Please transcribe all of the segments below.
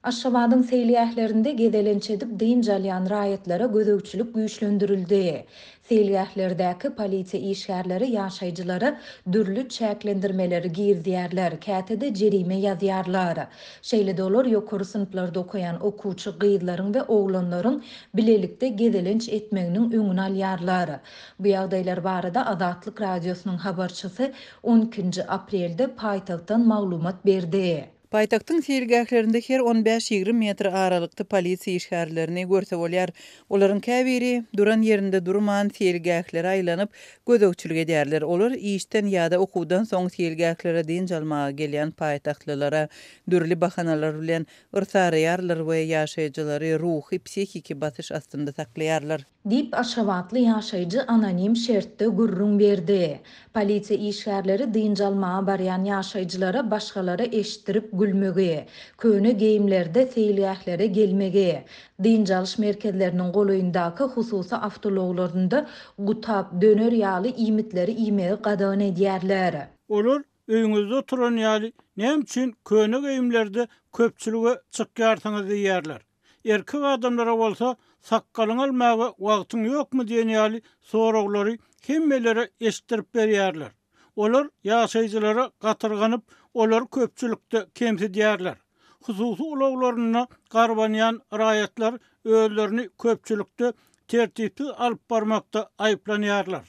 Aşgabatın seýliýählerinde gedelenç edip dynjalýan raýatlara gözegçilik güýçlendirildi. Seýliýählerdäki polisiýa işgärleri ýaşaýjylara dürli çäklendirmeleri girdiyärler, kätede jerime ýazýarlar. Şeýle dolar ýokary synplarda okuyan okuwçy gyzlaryň we oglanlaryň bilelikde gedelenç etmeginiň öňüni alýarlar. Bu ýagdaýlar barada Azatlyk radiosynyň habarçysy 12 aprelde paýtagtdan maglumat berdi. Paytaktın seýilgählerinde her 15-20 metr aralykda polisiýa işgärlerini görse bolýar. Olaryň käbiri duran ýerinde durman seýilgähleri aýlanyp gözegçilik edýärler. Olar işden ýa-da okuwdan soň seýilgählere dynjalmaga gelýän paýtaktlylara dürli bahanalar bilen yrsaýarlar we ýaşaýjylary ruhy, psihiki basyş astynda saklaýarlar. Dip Aşgabatly ýaşaýjy anonim şertde gurrun berdi. Polisiýa işgärleri dynjalmaga barýan ýaşaýjylara başgalara eşitdirip gülmegi, köne geyimlerde seýilgählere gelmegi, dynjalyş merkezleriniň golaýyndaky hususy awtologlarynda gutap, döner ýaly imitleri iýmegi gadagan edýärler. Olur öýüňizde oturan ýaly näme üçin köne geyimlerde köpçülüge çykýarsyňyz diýerler. Erkek adamlara bolsa sakkalyň almaga wagtyň ýokmu diýen ýaly soraglary hemmelere eşitdirip berýärler. Olar ýaşaýjylara gatyrganyp, olar köpçülükde kemsidýärler. Hususy ulaglaryna garbanýan raýatlar özlerini köpçülükde tertipsiz alyp barmakda aýplanýarlar.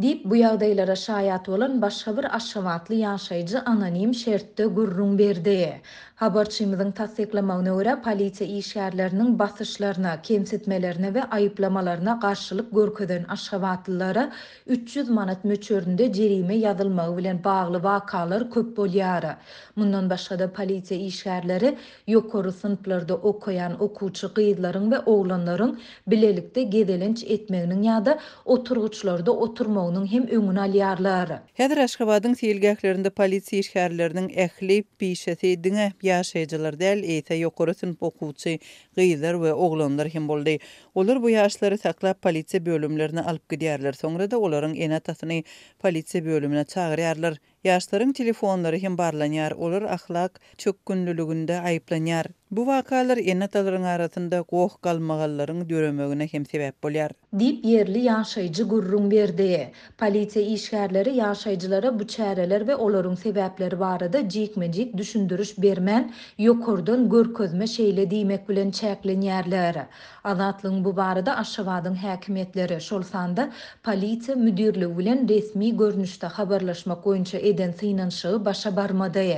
Dip bu ýagdaýlara şaýat bolan başga bir Aşgabatly ýaşaýjy anonim şertde gurrun berdi. Habarçymyzyň tasdiklamagyna görä polisiýa işgärleriniň basyşlaryna, kemsitmelerine we aýyplamalaryna garşylyk görkezen Aşgabatlylara 300 manat möçöründe jerime ýazylmagy bilen bagly wakalar köp bolýar. Mundan başga da polisiýa işgärleri ýokary synplarda okuyan okuwçy gyzlaryň we oglanlaryň bilelikde gedelenç etmeginiň ýa-da oturguçlarda oturmagynyň hem öňüni alýarlar. Häzir Aşgabatyň seýilgählerinde polisiýa işgärleriniň ähli pişesi diňe ýaşaýjylar däl, eýse ýokary synp okuwçy gyzlar we oglanlar hem boldy. Olar bu ýaşlary saklap polisiýa bölümlerine alyp gidýärler. Soňra da olaryň enatasyny polisiýa bölümine çagyrýarlar. Ýaşlaryň telefonlary hem barlanýar, olar ahlak çökkünlüliginde aýplanýar. Bu wakalar enatalaryň arasynda goh galmagallaryň döremegine hem sebäp bolýar. Dip yerli ýaşaýjy gurrun berdi. Polisiýa işgärleri ýaşaýjylara bu çäreler we olaryň sebäpleri barada jikmejik düşündürüş bermän, ýokardan görkezme şeýle diýmek bilen çäklenýärler. Azatlygyň bu barada Aşgabatyň häkimetleri şol sanda polisiýa müdirligi bilen resmi görnüşde habarlaşmak boýunça eden synanşygy başa barmady.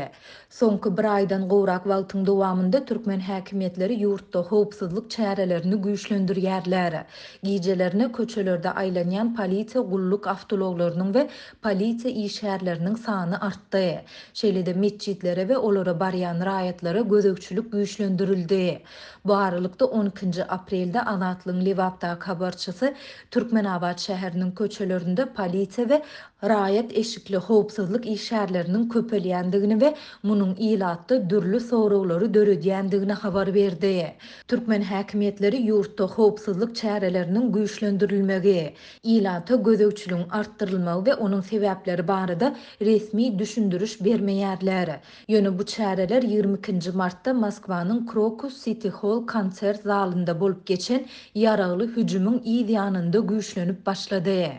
Soňky bir aýdan gowrak wagtyň dowamında türkmen häkimetleri ýurtda howpsuzlyk çärelerini güýçlendirýärler. Gijelerine köçelerde aýlanýan polisiýa gulluk awtologlarynyň we polisiýa işgärleriniň sany artdy. Şeýle-de mesçitlere we olara barýan raýatlara gözegçilik güýçlendirildi. Bu aralykda 12 aprelde Azatlygyň Liwapdaky habarçysy Türkmenabad şäheriniň köçelerinde polisiýa we raýat eşikli howpsuzlyk işgärleriniň köpelýändigini we munyň ilatda dürli soraglary döredýändigini habar berdi. Türkmen häkimetleri ýurtda howpsuzlyk çäreleriniň güýçlendirilmegi, ilata gözegçiligiň artdyrylmagy we onuň sebäpleri barada resmi düşündürüş bermeýärler. Ýöne bu çäreler 22 martda Moskwanyň Krokus City Hall konsert zalynda bolup geçen ýaragly hüjümüň ýanynda güýçlenip başlady.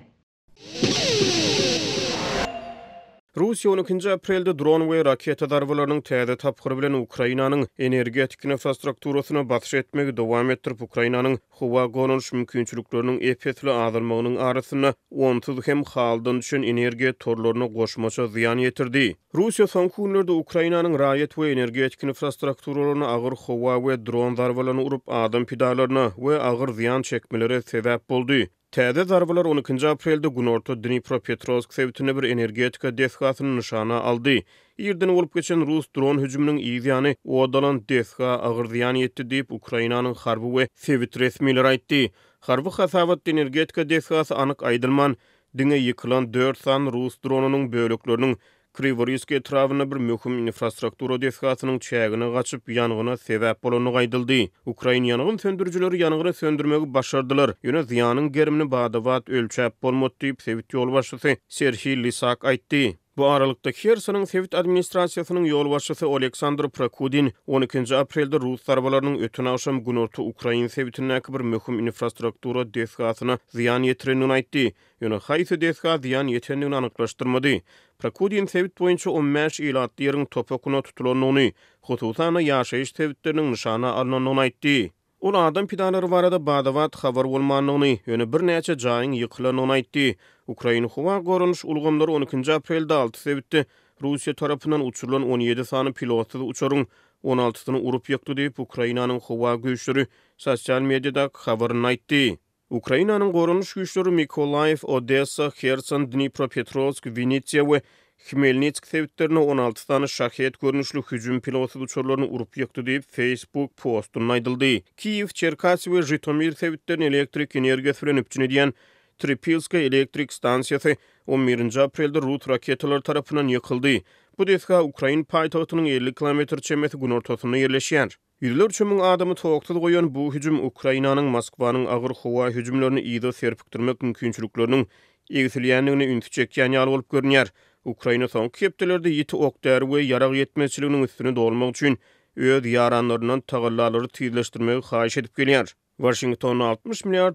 Rusiya 12 aprelde dron we raketa darbalarynyň täze tapgyry bilen Ukrainanyň energetik infrastrukturasyna basyş etmegi dowam etdirip Ukrainanyň howa gonuş mümkinçilikleriniň epetli azalmagynyň arasyna onsuz hem haldan düşen energiýa torlaryna goşmaça ziýan ýetirdi. Rusiya soňky günlerde Ukrainanyň raýat we energetik infrastrukturasyna agyr howa we dron darbalaryny urup adam pidalaryna we agyr ziýan çekmeleri sebäp boldy. Täze zarbalar 12 aprelde günorta Dnipropetrovsk sewtine bir energetika desgasyny nişana aldy. Ýerden bolup geçen Rus dron hüjüminiň ýygyany odalan desga agyr ziýan ýetdi diýip Ukrainanyň harby we sewit resmileri aýtdy. Harby hasabat energetika desgasy anyk aýdylman, diňe ýykylan 4 san Rus dronunyň bölekleriniň Krivorysk etrawyna bir möhüm infrastruktura desgasynyň çägine gaçyp ýangyna sebäp bolanyny aýdyldy. Ukraina ýangyn söndürüjileri ýangyny söndürmegi başardylar. Ýöne ziýanyň gerimini badawat ölçäp bolmady diýip sewit ýol başçysy Serhiy Lysak aýtdy. Bu aralykda Khersonyň Sowet administrasiýasynyň ýolbaşçysy Oleksandr Prokudin 12 aprelde Rus zarabalarynyň ötün akşam günorta Ukraina Sowetindäki bir möhüm infrastruktura desgasyna ziýan ýetirendigini aýtdy. Ýöne haýsy desga ziýan ýetendigini anyklaşdyrmady. Prokudin Sowet boýunça 15 ýyl ýerin topakuna tutulanyny, hususan ýaşaýyş Sowetleriniň nyşana alynanyny aýtdy. Ol adam pidanlary barada badawat habar bolmanyny, ýöne bir näçe jaýyň ýykylanyny aýtdy. Ukraina Howa Gorunuş ulgamlary 12 aprelde 6 Sowetde Russiýa tarapyndan uçurulan 17 sany pilotly uçaryň 16-syny urup ýykdy diýip Ukrainanyň Howa güýçleri sosial mediada habaryny aýtdy. Ukrainanyň gorunuş güýçleri Mykolaiv, Odessa, Kherson, Dnipropetrovsk, Vinnytsia we Khmelnytsk Sowetlerine 16 sany şahet görnüşli hüjüm pilotly uçurlaryny urup ýykdy diýip Facebook postunda aýdyldy. Kiýew, Cherkasy we Zhytomyr Sowetlerine elektrik energiýasy bilen üpjün edýän Tripilska elektrik stansiýasy 11 aprelde Rus raketalary tarapyndan ýykyldy. Bu desga Ukraina paýtagtynyň 50 kilometr çemeti günortasyna ýerleşýär. Ýüzlerçe miň adamy togaksyz goýan bu hüjüm Ukrainanyň Moskwanyň agyr howa hüjümlerini ýyda serpikdirmek mümkinçilikleriniň egisilýändigini ünsü çekýän ýaly bolup görünýär. Ukraina soňky hepdelerde ýiti okdary we ýarag ýetmezçiliginiň üstüne dolmak üçin öz ýaranlaryndan tagallary tizleşdirmegi haýyş edip gelýär. Washington $60 milyar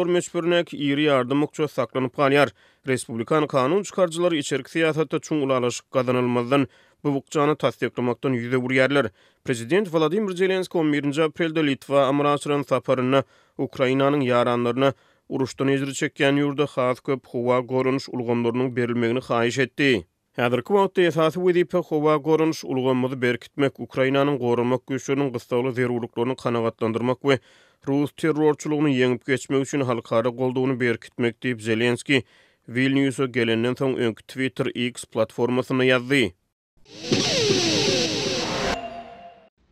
meçbörnek iri ýardym ukça saklanyp galýar. Respublikan kanun çykarjylary içerik siýasatda çoň ulaşyk gazanylmazdan bu ukçany tasdiklamakdan ýüze burýarlar. Prezident Vladimir Zelenski 11 aprelde Litwa amraçylan saparyna Ukrainanyň ýaranlaryna uruşdan ejri çekýän ýurda has köp howa gorunuş ulgamlarynyň berilmegini haýyş etdi. Häzirki wagtda esasy wezipe howa gorunuş ulgamyny berkitmek, Ukrainanyň gorunmak güýçleriniň gystaly zerurlyklaryny kanagatlandyrmak we Rus terrorçulugyny ýeňip geçmek üçin halkara goldugyny berkitmek diýip Zelenski Vilnius'a gelenden soň öňkü Twitter X platformasyna ýazdy.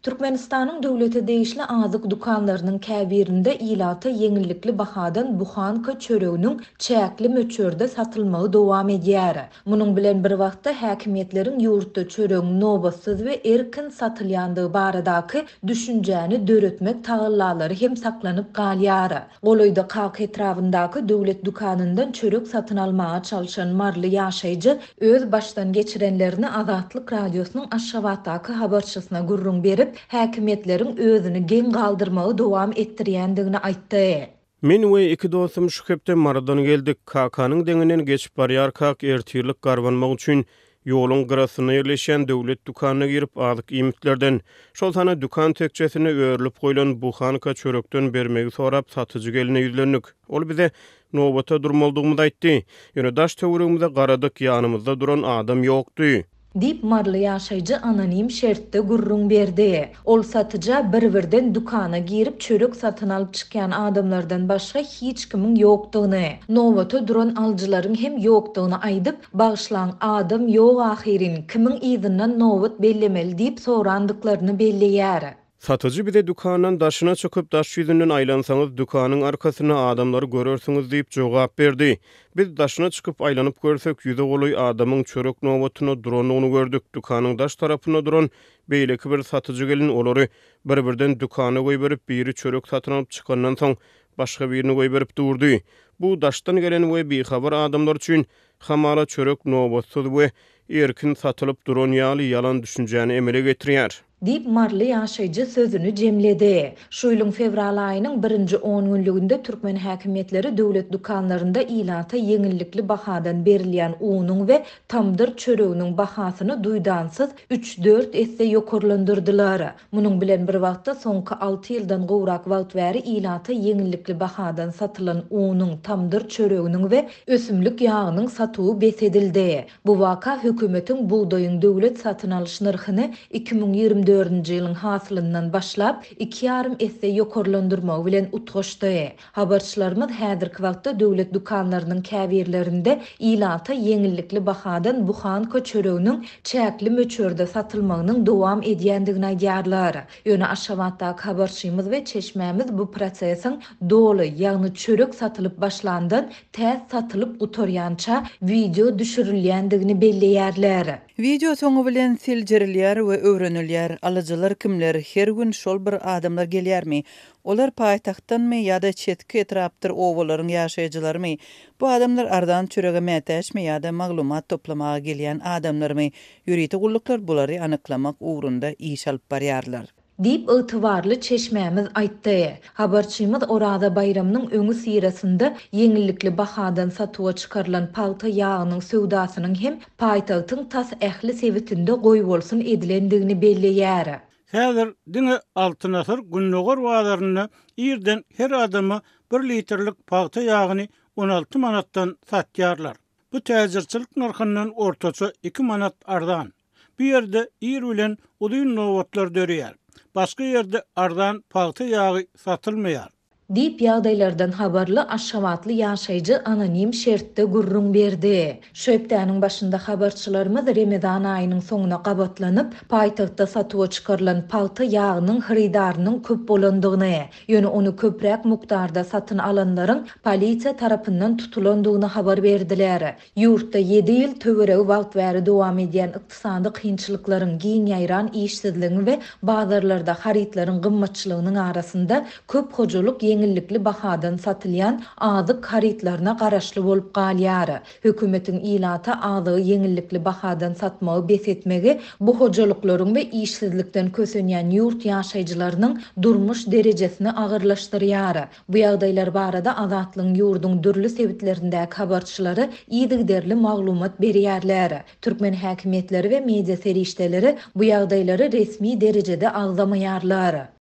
Türkmenistanyň döwleti değişli azyk dukanlarynyň käbirinde ilata yeňillikli bahadan buhanka çöreginiň çäkli möçörde satylmagy dowam edýär. Munyň bilen bir wagtda häkimetleriň ýurtda çöregiň nobatssyz we erkin satylýandygy baradaky düşünjäni döretmek tagallary hem saklanyp galýar. Goloýda Kak etrafyndaky döwlet dukanyndan çörek satyn almaga çalışan marly ýaşaýjy öz başdan geçirenlerini Azatlyk radiosynyň Aşgabatdaky habarçysyna gurrun berip häkimetleriň özüni geň galdyrmagy dowam etdirýändigini aýtdy. Men we iki dostum şu hepde maradan geldik. KK'nın deňinden geçip barýar Kak ertirlik garbanmak üçin ýoluň gyrasyna ýerleşen döwlet dukanyna girip azyk iýmitlerden şol sana dukan tekçesine öýrülip goýulan buhanka çörekden bermegi sorap satyjy geline ýüzlendik. Ol bize nowata durmaldygymy aýtdy. Ýöne daş töweregimizde garadyk, ýanymyzda duran adam ýokdy. Dip marly ýaşaýjy anonim şertde gurrun berdi. Ol satyja bir-birden dukana girip çörek satyn alyp çykýan adamlardan başga hiç kimiň ýokdugyny, nowata duran aljylaryň hem ýokdugyny aýdyp, bagyşlan adam ýok ahyrin kimiň izinden nowat bellemeli diýip sorandyklaryny belleýär. Satıcı bize dukandan daşına çıkıp daş yüzünden aylansanız dukanın arkasına adamları görürsünüz deyip cevap verdi. Biz daşına çıkıp aylanıp görsek yüze goloy adamın çörek novatına duranını gördük. Dukanın daş tarafına duran beyleki bir satıcı gelin olary bir-birden dukana goý berip biri çörek satyn alyp çykandan soň başga birini goý berip durdy. Bu daştan gelen we bihabar adamlar üçin hamala çörek novatsyz we erkin satylyp duran ýaly yalan düşünjäni emele getirýär. Dip marly ýaşaýjy sözüni jemledi. Şu ýylyň fevral aýynyň 1-nji 10 günlüginde Türkmen häkimetleri döwlet dukanlarynda ilata yeňillikli bahadan berilýän unyň we tamdyr çöreginiň bahasyny duýdansyz 3-4 esse ýokurlandyrdylar. Munyň bilen bir wagtda soňky 6 ýyldan gowrak wagt bäri ilata yeňillikli bahadan satylan unyň, tamdyr çöreginiň we ösümlik ýagynyň satywy besedildi. Bu waka hökümetiň buğdaýyň döwlet satyn alyş narhyny 2024 ýylyň hasylyndan başlap 2,5 esse ýokurlandyrmak bilen utgaşdy. Habarçylarymyz häzirki wagtda döwlet dukanlarynyň käbirlerinde ilata yeňillikli bahadan buhanka çöreginiň çäkli möçörde satylmagynyň dowam edýändigini aýdýarlar. Ýöne Aşgabatdaky habarçymyz we çeşmämiz bu prosesiň doly, ýagny çörek satylyp başlandan täz satylyp utorýança video düşürilýändigini belleýärler. Video soňu bilen siljirilýär we öwrenilýär. alıcılar kimler? Her gün şol bir adamlar gelýärmi? Olar paýtaxtdanmy ýa-da çetki etrapdyr owalaryň ýaşaýjylarmy? Bu adamlar ardan çörege mätäşmi ýa-da maglumat toplamaga gelýän adamlarmy? Ýüriti gulluklar bulary anyklamak ugrunda iş alyp barýarlar. Dip ıtıvarlı çeşmemiz aýtdy. Habarçymyz orada bayramynyň öňü sirasynda yeňillikli bahadan satyga çykarylan palta ýagynyň söwdasynyň hem paýtagtyň tas ähli sebitinde goý bolsun edilendigini belleýär. Häzir diňe altyn asyr günnogor wagtlaryny ýerden her adamy 1 litrlik palta ýagyny 16 manatdan satýarlar. Bu täzirçilik narhyndan ortaça 2 manat ardan. Bu ýerde ýer bilen udyň nowatlar dörýär. Başga ýerde ardan palta ýagy satylmaýar. Dip ýagdaýlardan habarly aşgabatly ýaşaýjy anonim şertde gurrun berdi. Şöpdäniň başynda habarçylarymyz Remezan aýynyň soňuna gabatlanyp, paýtagtda satyga çykarylan palta ýagynyň hyrydarynyň köp bolandygyny, ýöne onu köprek mukdarda satyn alanlaryň polisiýa tarapyndan tutulandygyny habar berdiler. Ýurtda 7 ýyl töweregi wagt bäri dowam edýän ykdysady kynçylyklaryň, giň ýaýran işsizliginiň we bazarlarda haritlaryň gymmatçylygynyň arasynda köp hojaluk yeňillikli bahadan satylýan azyk haritlaryna garaşly bolup galýar. Hökümetiň ilata azygy yeňillikli bahadan satmagy besetmegi bu hojalyklaryň we işsizlikden kösenýän ýurt ýaşaýjylarynyň durmuş derejesini agyrlaşdyrýar. Bu ýagdaýlar barada Azatlyň ýurduň dürli sebitlerindäki habarçylary ýygyderli maglumat berýärler. Türkmen häkimetleri we media serişdeleri bu ýagdaýlary resmi derejede agzamaýarlar.